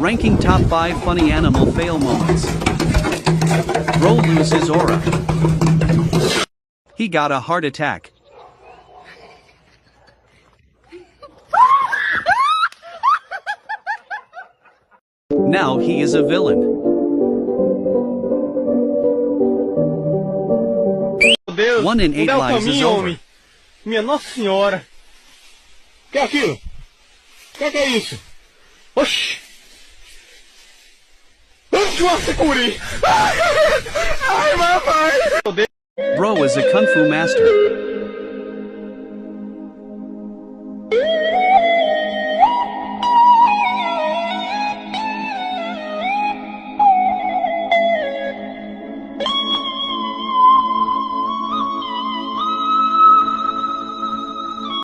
Ranking top 5 funny animal fail moments. Bro loses aura. He got a heart attack. Now he is a villain. Deus, 1 in 8 mudar o lives is caminho, over. homem. Minha Nossa Senhora. Que é aquilo? Que é isso? Oxi. Nossa, curi. Ai, mamãe. Bro is a kung fu master.